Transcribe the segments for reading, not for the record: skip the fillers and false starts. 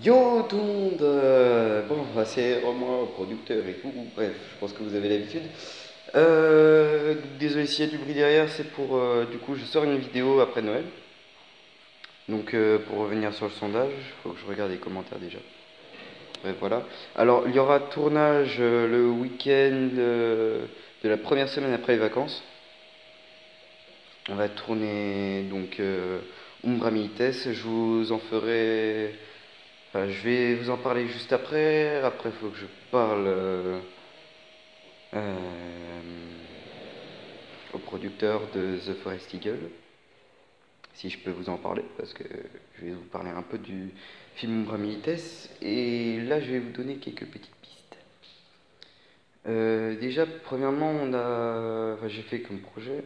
Yo tout le monde bon, bah, c'est moi, producteur et tout, bref, je pense que vous avez l'habitude. Désolé s'il y a du bruit derrière, c'est pour... du coup, je sors une vidéo après Noël. Donc, pour revenir sur le sondage, faut que je regarde les commentaires déjà. Bref, voilà. Alors, il y aura tournage le week-end de la première semaine après les vacances. On va tourner donc Umbra Milites. Je vous en ferai... Enfin, je vais vous en parler juste après. Après, il faut que je parle euh, au producteur de The Forest Eagle, si je peux vous en parler, parce que je vais vous parler un peu du film Umbra Milites. Et là, je vais vous donner quelques petites pistes. Déjà, premièrement, enfin, j'ai fait comme projet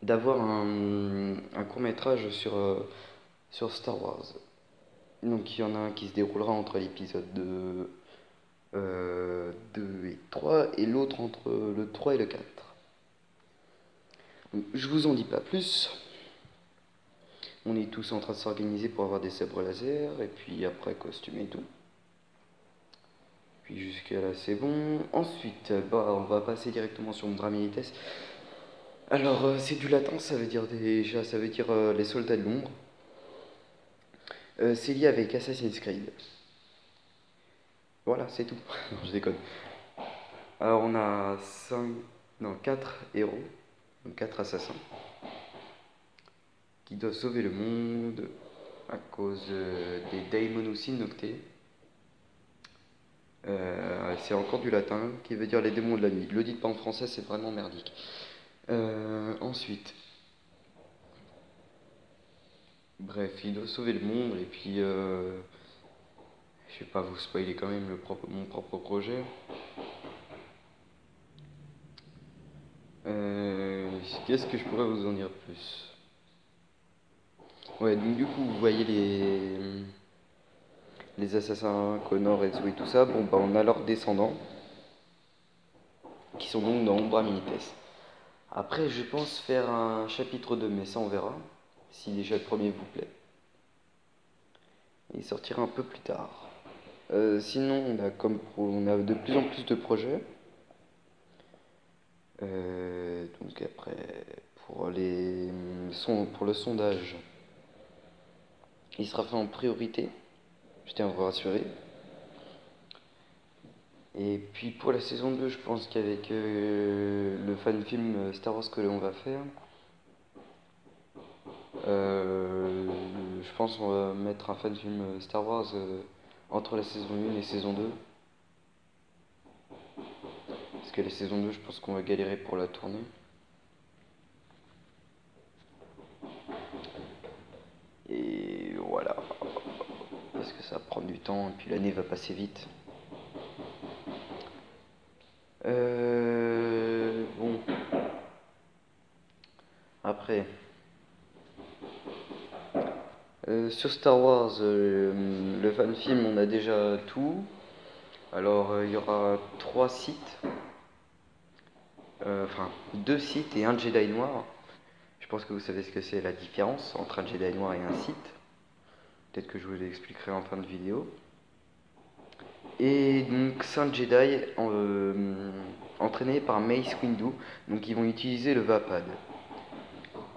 d'avoir un court métrage sur Star Wars. Donc il y en a un qui se déroulera entre l'épisode 2 et 3 et l'autre entre le 3 et le 4. Donc, je vous en dis pas plus. On est tous en train de s'organiser pour avoir des sabres laser et puis après costume et tout. Puis jusqu'à là c'est bon. Ensuite, bah, on va passer directement sur Umbrella Milites. Alors c'est du latin, ça veut dire déjà, ça veut dire les soldats de l'ombre. C'est lié avec Assassin's Creed. Voilà, c'est tout. Non, je déconne. Alors on a 5, non 4 héros, donc 4 assassins, qui doivent sauver le monde à cause des Daimonosi Nocte. C'est encore du latin, qui veut dire les démons de la nuit. Le dites pas en français, c'est vraiment merdique. Ensuite, bref, il doit sauver le monde, et puis je vais pas vous spoiler quand même mon propre projet. Qu'est-ce que je pourrais vous en dire plus? Ouais, donc du coup, vous voyez les assassins, Connor, Ezio et tout ça. Bon, bah, on a leurs descendants, qui sont donc dans Umbra Milites. Après, je pense faire un chapitre 2, mais ça on verra, si déjà le premier vous plaît. Il sortira un peu plus tard. Sinon, on a de plus en plus de projets. Donc après, pour le sondage, il sera fait en priorité, je tiens à vous rassurer. Et puis pour la saison 2, je pense qu'avec le fan film Star Wars que l'on va faire, je pense qu'on va mettre un fan film Star Wars entre la saison 1 et saison 2. Parce que la saison 2, je pense qu'on va galérer pour la tourner. Et voilà. Parce que ça va prendre du temps et puis l'année va passer vite. Bon. Après. Sur Star Wars, le fan film, on a déjà tout. Alors, il y aura 3 sites. Enfin, 2 sites et un Jedi noir. Je pense que vous savez ce que c'est la différence entre un Jedi noir et un site. Peut-être que je vous l'expliquerai en fin de vidéo. Et donc 5 Jedi entraînés par Mace Windu. Donc ils vont utiliser le Vapad.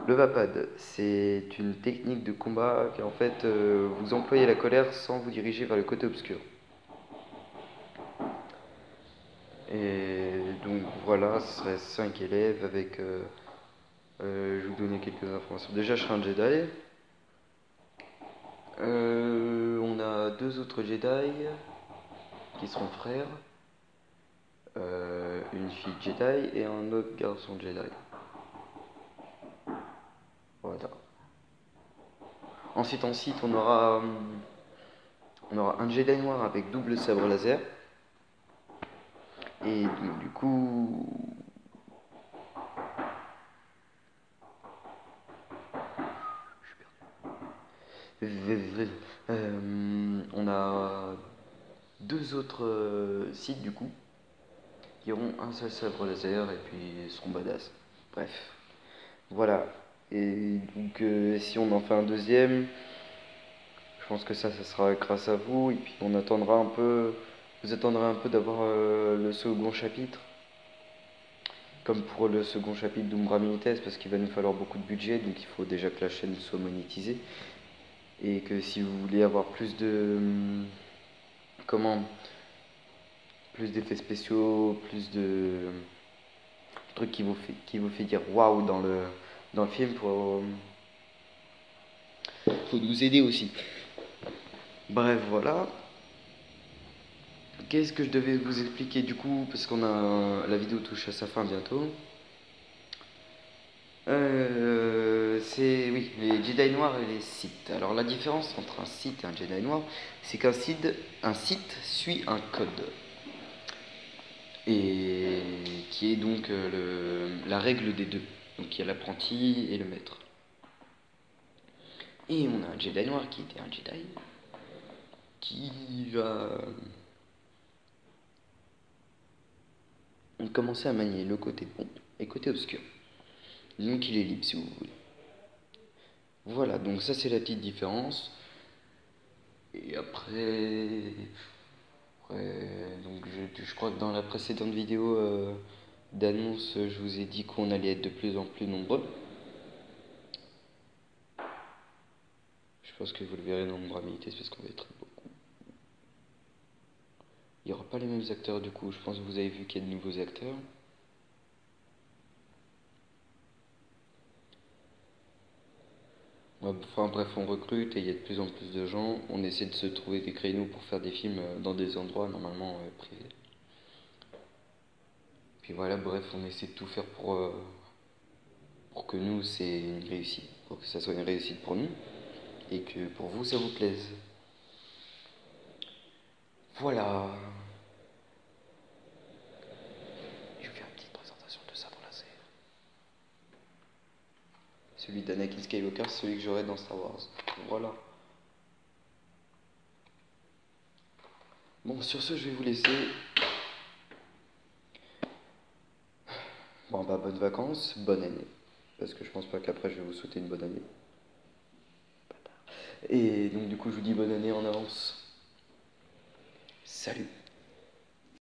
Le Vapad, c'est une technique de combat qui en fait vous employez la colère sans vous diriger vers le côté obscur. Et donc voilà, ce serait 5 élèves avec... je vais vous donner quelques informations. Déjà, je serai un Jedi. On a 2 autres Jedi qui seront frères. Une fille Jedi et un autre garçon Jedi. Voilà. Ensuite, on aura un Jedi noir avec double sabre laser. Et donc, du coup, on a 2 autres sites du coup qui auront un seul sabre laser et puis seront badass. Bref, voilà. Et donc si on en fait un deuxième, je pense que ça sera grâce à vous. Et puis on attendra un peu, vous attendrez un peu d'avoir le second chapitre. Comme pour le second chapitre d'Umbra Milites, parce qu'il va nous falloir beaucoup de budget, donc il faut déjà que la chaîne soit monétisée. Et que si vous voulez avoir plus de... Comment? Plus d'effets spéciaux, plus de trucs qui vous fait dire waouh dans le film, faut nous aider aussi. Bref, voilà. Qu'est-ce que je devais vous expliquer du coup, parce qu'on a la vidéo touche à sa fin bientôt. C'est oui, les Jedi noirs et les Sith. Alors la différence entre un Sith et un Jedi noir, c'est un Sith suit un code. Et qui est donc la règle des deux. Donc il y a l'apprenti et le maître. Et on a un Jedi noir qui était un Jedi qui va commencer à manier le côté bon et le côté obscur. Donc il est libre si vous voulez. Voilà, donc ça c'est la petite différence. Et donc je crois que dans la précédente vidéo d'annonce, je vous ai dit qu'on allait être de plus en plus nombreux. Je pense que vous le verrez dans mon bras militaire parce qu'on va être beaucoup. Il n'y aura pas les mêmes acteurs du coup, je pense que vous avez vu qu'il y a de nouveaux acteurs. Enfin bref, on recrute et il y a de plus en plus de gens. On essaie de se trouver des créneaux pour faire des films dans des endroits normalement privés. Puis voilà, bref, on essaie de tout faire pour que nous, c'est une réussite. Pour que ça soit une réussite pour nous et que pour vous, ça vous plaise. Voilà. Je vais faire une petite présentation de sabre laser. Celui d'Anakin Skywalker, c'est celui que j'aurai dans Star Wars. Voilà. Bon, sur ce, je vais vous laisser. Bon, bah, bonnes vacances, bonne année. Parce que je pense pas qu'après, je vais vous souhaiter une bonne année. Et donc, du coup, je vous dis bonne année en avance. Salut!